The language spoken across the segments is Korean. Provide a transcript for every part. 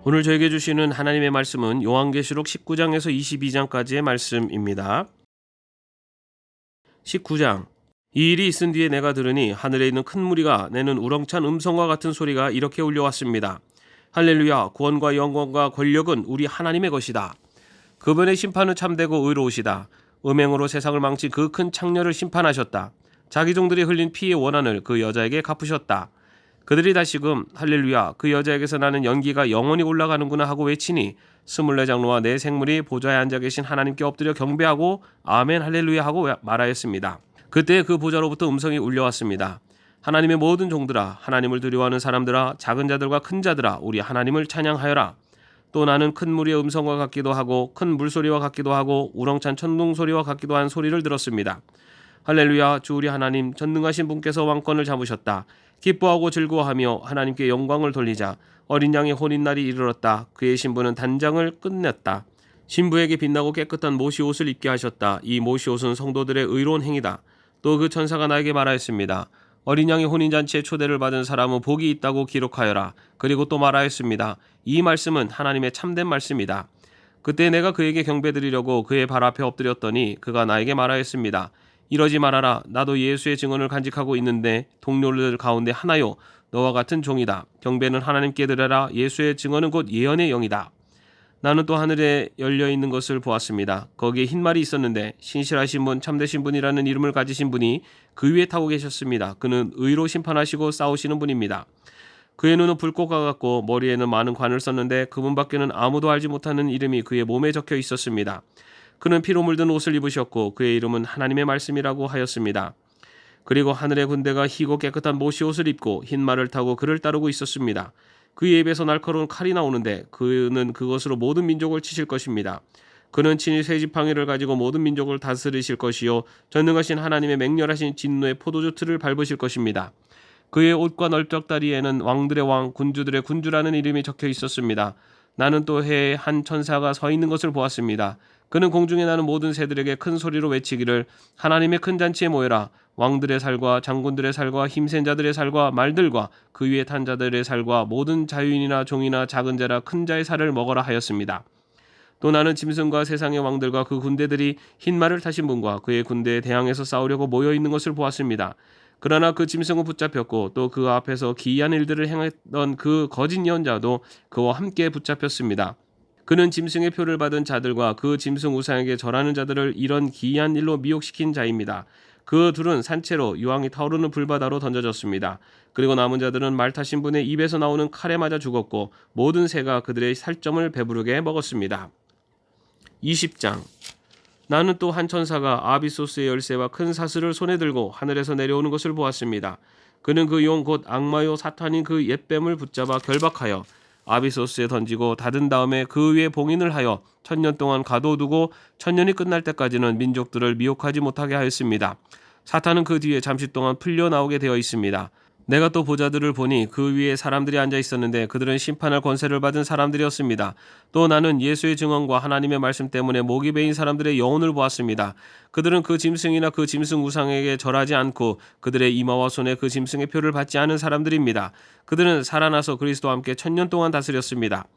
오늘 저에게 주시는 하나님의 말씀은 요한계시록 19장에서 22장까지의 말씀입니다. 19장. 이 일이 있은 뒤에 내가 들으니 하늘에 있는 큰 무리가 내는 우렁찬 음성과 같은 소리가 이렇게 울려왔습니다. 할렐루야, 구원과 영광과 권력은 우리 하나님의 것이다. 그분의 심판은 참되고 의로우시다. 음행으로 세상을 망친 그 큰 창녀를 심판하셨다. 자기 종들이 흘린 피의 원한을 그 여자에게 갚으셨다. 그들이 다시금 할렐루야, 그 여자에게서 나는 연기가 영원히 올라가는구나 하고 외치니 24장로와 네 생물이 보좌에 앉아 계신 하나님께 엎드려 경배하고 아멘 할렐루야 하고 말하였습니다. 그때 그 보좌로부터 음성이 울려왔습니다. 하나님의 모든 종들아, 하나님을 두려워하는 사람들아, 작은 자들과 큰 자들아, 우리 하나님을 찬양하여라. 또 나는 큰 무리의 음성과 같기도 하고 큰 물소리와 같기도 하고 우렁찬 천둥 소리와 같기도 한 소리를 들었습니다. 할렐루야, 주 우리 하나님 전능하신 분께서 왕권을 잡으셨다. 기뻐하고 즐거워하며 하나님께 영광을 돌리자. 어린 양의 혼인날이 이르렀다. 그의 신부는 단장을 끝냈다. 신부에게 빛나고 깨끗한 모시 옷을 입게 하셨다. 이 모시 옷은 성도들의 의로운 행위다. 또 그 천사가 나에게 말하였습니다. 어린 양의 혼인잔치에 초대를 받은 사람은 복이 있다고 기록하여라. 그리고 또 말하였습니다. 이 말씀은 하나님의 참된 말씀이다. 그때 내가 그에게 경배드리려고 그의 발 앞에 엎드렸더니 그가 나에게 말하였습니다. 이러지 말아라. 나도 예수의 증언을 간직하고 있는데 동료들 가운데 하나요. 너와 같은 종이다. 경배는 하나님께 드려라. 예수의 증언은 곧 예언의 영이다. 나는 또 하늘에 열려있는 것을 보았습니다. 거기에 흰 말이 있었는데 신실하신 분, 참되신 분이라는 이름을 가지신 분이 그 위에 타고 계셨습니다. 그는 의로 심판하시고 싸우시는 분입니다. 그의 눈은 불꽃과 같고 머리에는 많은 관을 썼는데 그분밖에는 아무도 알지 못하는 이름이 그의 몸에 적혀 있었습니다. 그는 피로 물든 옷을 입으셨고 그의 이름은 하나님의 말씀이라고 하였습니다. 그리고 하늘의 군대가 희고 깨끗한 모시 옷을 입고 흰 말을 타고 그를 따르고 있었습니다. 그의 입에서 날카로운 칼이 나오는데 그는 그것으로 모든 민족을 치실 것입니다. 그는 친히 새 지팡이를 가지고 모든 민족을 다스리실 것이요 전능하신 하나님의 맹렬하신 진노의 포도주 틀을 밟으실 것입니다. 그의 옷과 널쩍다리에는 왕들의 왕, 군주들의 군주라는 이름이 적혀 있었습니다. 나는 또 해에 한 천사가 서 있는 것을 보았습니다. 그는 공중에 나는 모든 새들에게 큰 소리로 외치기를 하나님의 큰 잔치에 모여라. 왕들의 살과 장군들의 살과 힘센 자들의 살과 말들과 그 위에 탄 자들의 살과 모든 자유인이나 종이나 작은 자라 큰 자의 살을 먹어라 하였습니다. 또 나는 짐승과 세상의 왕들과 그 군대들이 흰 말을 타신 분과 그의 군대에 대항해서 싸우려고 모여 있는 것을 보았습니다. 그러나 그 짐승은 붙잡혔고 또 그 앞에서 기이한 일들을 행했던 그 거짓 예언자도 그와 함께 붙잡혔습니다. 그는 짐승의 표를 받은 자들과 그 짐승 우상에게 절하는 자들을 이런 기이한 일로 미혹시킨 자입니다. 그 둘은 산채로 유황이 타오르는 불바다로 던져졌습니다. 그리고 남은 자들은 말 타신 분의 입에서 나오는 칼에 맞아 죽었고 모든 새가 그들의 살점을 배부르게 먹었습니다. 20장. 나는 또 한 천사가 아비소스의 열쇠와 큰 사슬을 손에 들고 하늘에서 내려오는 것을 보았습니다. 그는 그 용 곧 악마요 사탄인 그 옛뱀을 붙잡아 결박하여 아비소스에 던지고 닫은 다음에 그 위에 봉인을 하여 1000년 동안 가둬두고 1000년이 끝날 때까지는 민족들을 미혹하지 못하게 하였습니다. 사탄은 그 뒤에 잠시 동안 풀려 나오게 되어 있습니다. 내가 또 보자들을 보니 그 위에 사람들이 앉아 있었는데 그들은 심판할 권세를 받은 사람들이었습니다. 또 나는 예수의 증언과 하나님의 말씀 때문에 목이 베인 사람들의 영혼을 보았습니다. 그들은 그 짐승이나 그 짐승 우상에게 절하지 않고 그들의 이마와 손에 그 짐승의 표를 받지 않은 사람들입니다. 그들은 살아나서 그리스도와 함께 1000년 동안 다스렸습니다.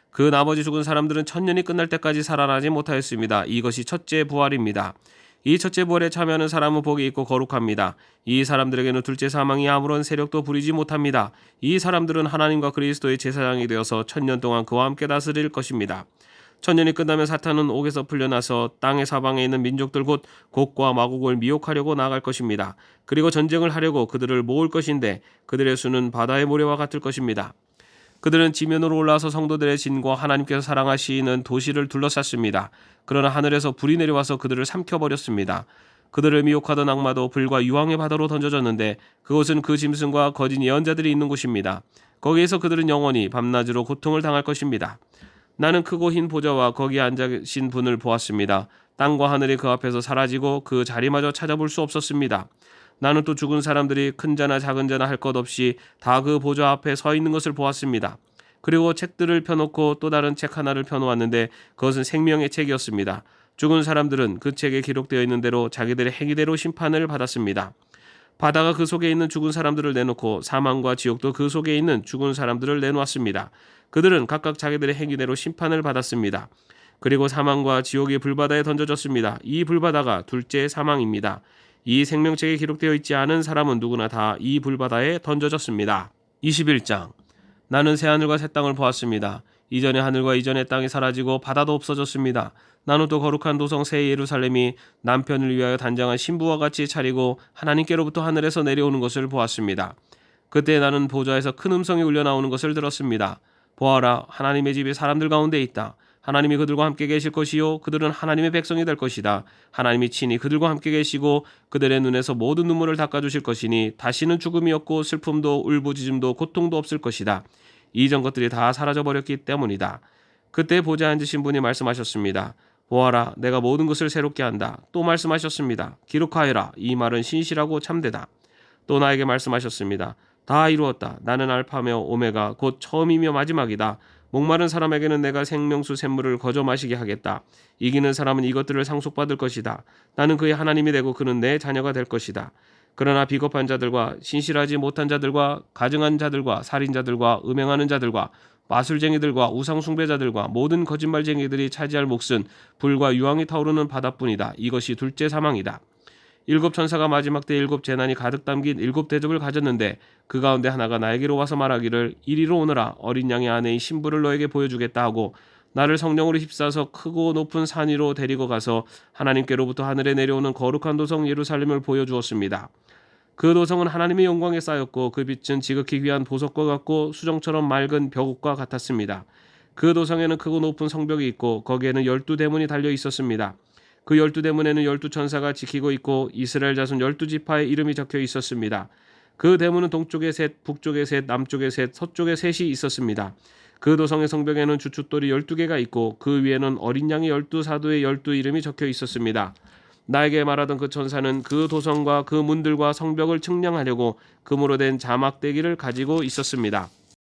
그 나머지 죽은 사람들은 1000년이 끝날 때까지 살아나지 못하였습니다. 이것이 첫째 부활입니다. 이 첫째 부활에 참여하는 사람은 복이 있고 거룩합니다. 이 사람들에게는 둘째 사망이 아무런 세력도 부리지 못합니다. 이 사람들은 하나님과 그리스도의 제사장이 되어서 1000년 동안 그와 함께 다스릴 것입니다. 1000년이 끝나면 사탄은 옥에서 풀려나서 땅의 사방에 있는 민족들 곧 곡과 마곡을 미혹하려고 나아갈 것입니다. 그리고 전쟁을 하려고 그들을 모을 것인데 그들의 수는 바다의 모래와 같을 것입니다. 그들은 지면으로 올라와서 성도들의 진과 하나님께서 사랑하시는 도시를 둘러쌌습니다. 그러나 하늘에서 불이 내려와서 그들을 삼켜버렸습니다. 그들을 미혹하던 악마도 불과 유황의 바다로 던져졌는데 그곳은 그 짐승과 거짓 예언자들이 있는 곳입니다. 거기에서 그들은 영원히 밤낮으로 고통을 당할 것입니다. 나는 크고 흰 보좌와 거기에 앉아 계신 분을 보았습니다. 땅과 하늘이 그 앞에서 사라지고 그 자리마저 찾아볼 수 없었습니다. 나는 또 죽은 사람들이 큰 자나 작은 자나 할 것 없이 다 그 보좌 앞에 서 있는 것을 보았습니다. 그리고 책들을 펴놓고 또 다른 책 하나를 펴놓았는데 그것은 생명의 책이었습니다. 죽은 사람들은 그 책에 기록되어 있는 대로 자기들의 행위대로 심판을 받았습니다. 바다가 그 속에 있는 죽은 사람들을 내놓고 사망과 지옥도 그 속에 있는 죽은 사람들을 내놓았습니다. 그들은 각각 자기들의 행위대로 심판을 받았습니다. 그리고 사망과 지옥의 불바다에 던져졌습니다. 이 불바다가 둘째 사망입니다. 이 생명책에 기록되어 있지 않은 사람은 누구나 다 이 불바다에 던져졌습니다. 21장. 나는 새하늘과 새 땅을 보았습니다. 이전의 하늘과 이전의 땅이 사라지고 바다도 없어졌습니다. 나는 또 거룩한 도성 새 예루살렘이 남편을 위하여 단장한 신부와 같이 차리고 하나님께로부터 하늘에서 내려오는 것을 보았습니다. 그때 나는 보좌에서 큰 음성이 울려 나오는 것을 들었습니다. 보아라, 하나님의 집이 사람들 가운데 있다. 하나님이 그들과 함께 계실 것이요 그들은 하나님의 백성이 될 것이다. 하나님이 친히 그들과 함께 계시고 그들의 눈에서 모든 눈물을 닦아주실 것이니 다시는 죽음이 없고 슬픔도 울부짖음도 고통도 없을 것이다. 이전 것들이 다 사라져버렸기 때문이다. 그때 보좌에 앉으신 분이 말씀하셨습니다. 보아라, 내가 모든 것을 새롭게 한다. 또 말씀하셨습니다. 기록하여라. 이 말은 신실하고 참되다. 또 나에게 말씀하셨습니다. 다 이루었다. 나는 알파며 오메가 곧 처음이며 마지막이다. 목마른 사람에게는 내가 생명수 샘물을 거저 마시게 하겠다. 이기는 사람은 이것들을 상속받을 것이다. 나는 그의 하나님이 되고 그는 내 자녀가 될 것이다. 그러나 비겁한 자들과 신실하지 못한 자들과 가증한 자들과 살인자들과 음행하는 자들과 마술쟁이들과 우상숭배자들과 모든 거짓말쟁이들이 차지할 몫은 불과 유황이 타오르는 바다뿐이다. 이것이 둘째 사망이다. 일곱 천사가 마지막 때 일곱 재난이 가득 담긴 일곱 대접을 가졌는데 그 가운데 하나가 나에게로 와서 말하기를 이리로 오너라. 어린 양의 아내인 신부를 너에게 보여주겠다 하고 나를 성령으로 휩싸서 크고 높은 산 위로 데리고 가서 하나님께로부터 하늘에 내려오는 거룩한 도성 예루살렘을 보여주었습니다. 그 도성은 하나님의 영광에 쌓였고 그 빛은 지극히 귀한 보석과 같고 수정처럼 맑은 벽옥과 같았습니다. 그 도성에는 크고 높은 성벽이 있고 거기에는 12대문이 달려 있었습니다. 그 12대문에는 12천사가 지키고 있고 이스라엘 자손 12지파의 이름이 적혀 있었습니다. 그 대문은 동쪽에 셋, 북쪽에 셋, 남쪽에 셋, 서쪽에 셋이 있었습니다. 그 도성의 성벽에는 주춧돌이 12개가 있고 그 위에는 어린 양의 12사도의 12 이름이 적혀 있었습니다. 나에게 말하던 그 천사는 그 도성과 그 문들과 성벽을 측량하려고 금으로 된 자막대기를 가지고 있었습니다.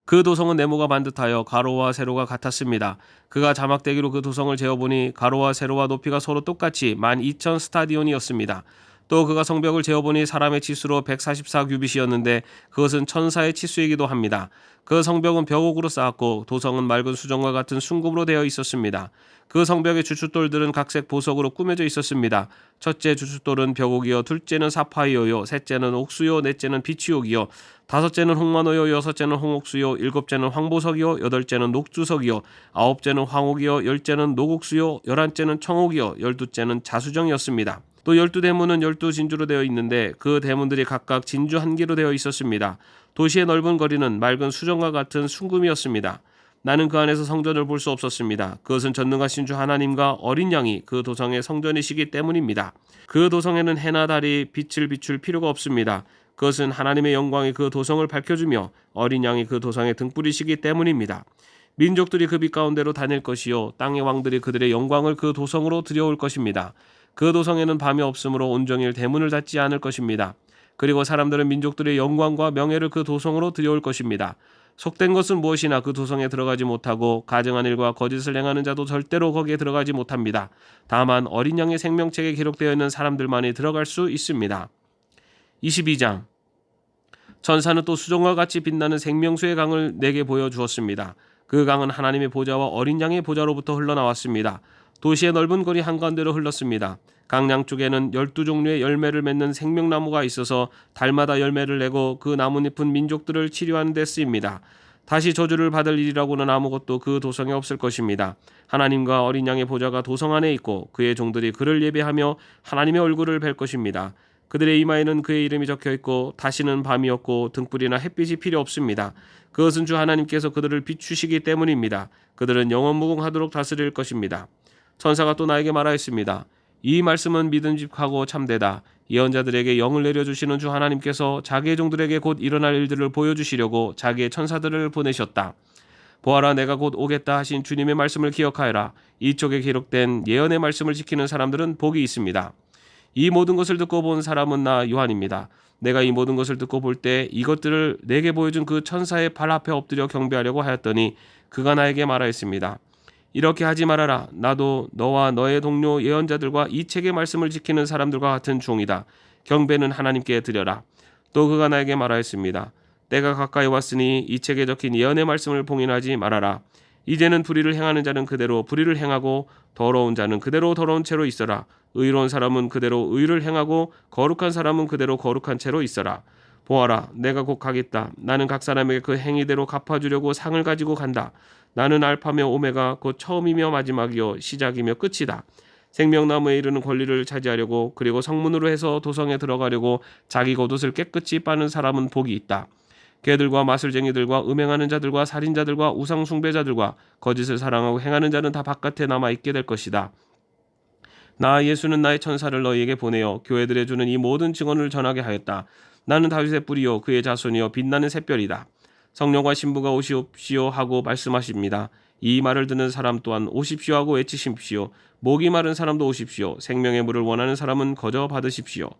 그 도성은 네모가 반듯하여 가로와 세로가 같았습니다. 그가 자막대기로 그 도성을 재어보니 가로와 세로와 높이가 서로 똑같이 12,000 스타디온이었습니다. 또 그가 성벽을 재어보니 사람의 치수로 144규빗이었는데 그것은 천사의 치수이기도 합니다. 그 성벽은 벽옥으로 쌓았고 도성은 맑은 수정과 같은 순금으로 되어 있었습니다. 그 성벽의 주춧돌들은 각색 보석으로 꾸며져 있었습니다. 첫째 주춧돌은 벽옥이요, 둘째는 사파이어요, 셋째는 옥수요, 넷째는 비치옥이요, 다섯째는 홍만호요, 여섯째는 홍옥수요, 일곱째는 황보석이요, 여덟째는 녹주석이요, 아홉째는 황옥이요, 열째는 녹옥수요, 열한째는 청옥이요, 열두째는 자수정이었습니다. 또 12대문은 12진주로 되어 있는데 그 대문들이 각각 진주 한 개로 되어 있었습니다. 도시의 넓은 거리는 맑은 수정과 같은 순금이었습니다. 나는 그 안에서 성전을 볼 수 없었습니다. 그것은 전능하신 주 하나님과 어린 양이 그 도성의 성전이시기 때문입니다. 그 도성에는 해나 달이 빛을 비출 필요가 없습니다. 그것은 하나님의 영광이 그 도성을 밝혀주며 어린 양이 그 도성의 등불이시기 때문입니다. 민족들이 그 빛 가운데로 다닐 것이요 땅의 왕들이 그들의 영광을 그 도성으로 들여올 것입니다. 그 도성에는 밤이 없으므로 온종일 대문을 닫지 않을 것입니다. 그리고 사람들은 민족들의 영광과 명예를 그 도성으로 들여올 것입니다. 속된 것은 무엇이나 그 도성에 들어가지 못하고 가증한 일과 거짓을 행하는 자도 절대로 거기에 들어가지 못합니다. 다만 어린 양의 생명책에 기록되어 있는 사람들만이 들어갈 수 있습니다. 22장. 천사는 또 수정과 같이 빛나는 생명수의 강을 내게 보여주었습니다. 그 강은 하나님의 보좌와 어린 양의 보좌로부터 흘러나왔습니다. 도시의 넓은 거리 한가운데로 흘렀습니다. 강 양쪽에는 12종류의 열매를 맺는 생명나무가 있어서 달마다 열매를 내고 그 나뭇잎은 민족들을 치료하는 데 쓰입니다. 다시 저주를 받을 일이라고는 아무것도 그 도성에 없을 것입니다. 하나님과 어린 양의 보좌가 도성 안에 있고 그의 종들이 그를 예배하며 하나님의 얼굴을 뵐 것입니다. 그들의 이마에는 그의 이름이 적혀있고 다시는 밤이 없고 등불이나 햇빛이 필요 없습니다. 그것은 주 하나님께서 그들을 비추시기 때문입니다. 그들은 영원무궁하도록 다스릴 것입니다. 천사가 또 나에게 말하였습니다. 이 말씀은 믿음직하고 참되다. 예언자들에게 영을 내려주시는 주 하나님께서 자기의 종들에게 곧 일어날 일들을 보여주시려고 자기의 천사들을 보내셨다. 보아라, 내가 곧 오겠다 하신 주님의 말씀을 기억하여라. 이 쪽에 기록된 예언의 말씀을 지키는 사람들은 복이 있습니다. 이 모든 것을 듣고 본 사람은 나 요한입니다. 내가 이 모든 것을 듣고 볼 때 이것들을 내게 보여준 그 천사의 발 앞에 엎드려 경배하려고 하였더니 그가 나에게 말하였습니다. 이렇게 하지 말아라. 나도 너와 너의 동료 예언자들과 이 책의 말씀을 지키는 사람들과 같은 종이다. 경배는 하나님께 드려라. 또 그가 나에게 말하였습니다. 때가 가까이 왔으니 이 책에 적힌 예언의 말씀을 봉인하지 말아라. 이제는 불의를 행하는 자는 그대로 불의를 행하고 더러운 자는 그대로 더러운 채로 있어라. 의로운 사람은 그대로 의를 행하고 거룩한 사람은 그대로 거룩한 채로 있어라. 보아라, 내가 곧 가겠다. 나는 각 사람에게 그 행위대로 갚아주려고 상을 가지고 간다. 나는 알파며 오메가 곧 처음이며 마지막이요 시작이며 끝이다. 생명나무에 이르는 권리를 차지하려고 그리고 성문으로 해서 도성에 들어가려고 자기 겉옷을 깨끗이 빠는 사람은 복이 있다. 개들과 마술쟁이들과 음행하는 자들과 살인자들과 우상 숭배자들과 거짓을 사랑하고 행하는 자는 다 바깥에 남아 있게 될 것이다. 나 예수는 나의 천사를 너희에게 보내어 교회들에 주는 이 모든 증언을 전하게 하였다. 나는 다윗의 뿌리요 그의 자손이요 빛나는 샛별이다. 성령과 신부가 오시옵시오 하고 말씀하십니다. 이 말을 듣는 사람 또한 오십시오 하고 외치십시오. 목이 마른 사람도 오십시오. 생명의 물을 원하는 사람은 거저 받으십시오.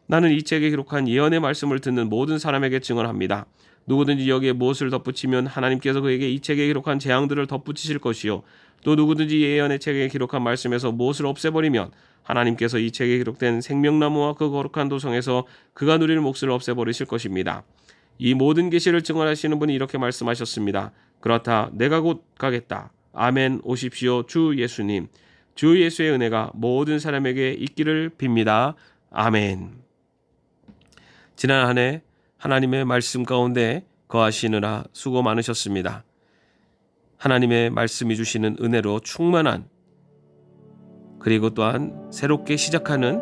나는 이 책에 기록한 예언의 말씀을 듣는 모든 사람에게 증언합니다. 누구든지 여기에 무엇을 덧붙이면 하나님께서 그에게 이 책에 기록한 재앙들을 덧붙이실 것이요. 또 누구든지 예언의 책에 기록한 말씀에서 무엇을 없애버리면 하나님께서 이 책에 기록된 생명나무와 그 거룩한 도성에서 그가 누릴 몫을 없애버리실 것입니다. 이 모든 계시를 증언하시는 분이 이렇게 말씀하셨습니다. 그렇다, 내가 곧 가겠다. 아멘. 오십시오. 주 예수님. 주 예수의 은혜가 모든 사람에게 있기를 빕니다. 아멘. 지난 한 해 하나님의 말씀 가운데 거하시느라 수고 많으셨습니다. 하나님의 말씀이 주시는 은혜로 충만한 그리고 또한 새롭게 시작하는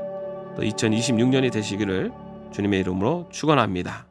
또 2026년이 되시기를 주님의 이름으로 축원합니다.